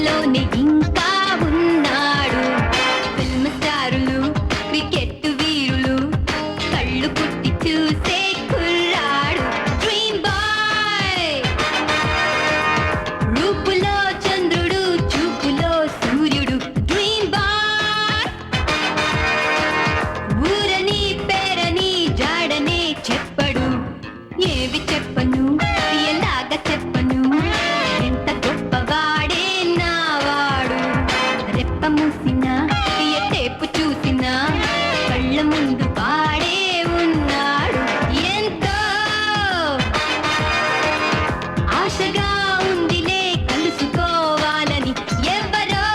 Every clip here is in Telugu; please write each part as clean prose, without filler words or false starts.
లోనే ఇంకా ఉన్నాడు. ఫిల్మ్ స్టారులు, క్రికెట్ వీరులు, కళ్ళు పుట్టి చూసే కుర్రాడు. డ్రీమ్ బాయ్, రూపులో చంద్రుడు, చూపులో సూర్యుడు. డ్రీమ్ బాయ్, ఊరని పేరని జాడనే చెప్పడు. ఏవి చెప్పను, ఎలాగా చెప్పను, ఎంత గొప్పవాడే నావాడు. రెప్ప మూసినా, టేపు చూసినా, కళ్ళ ముందు వాడే ఉన్నాడు. ఎంతో ఆశగా ఉందిలే కలుసుకోవాలని. ఎవరో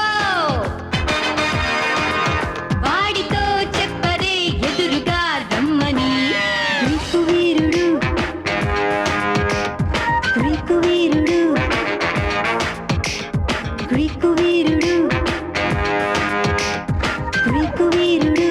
వాడితో చెప్పరే ఎదురుగా రమ్మని. గ్రీకు వీరుడు, గ్రీకు వీరుడు, గ్రీకు వీరుడు, గ్రీకు వీరుడు.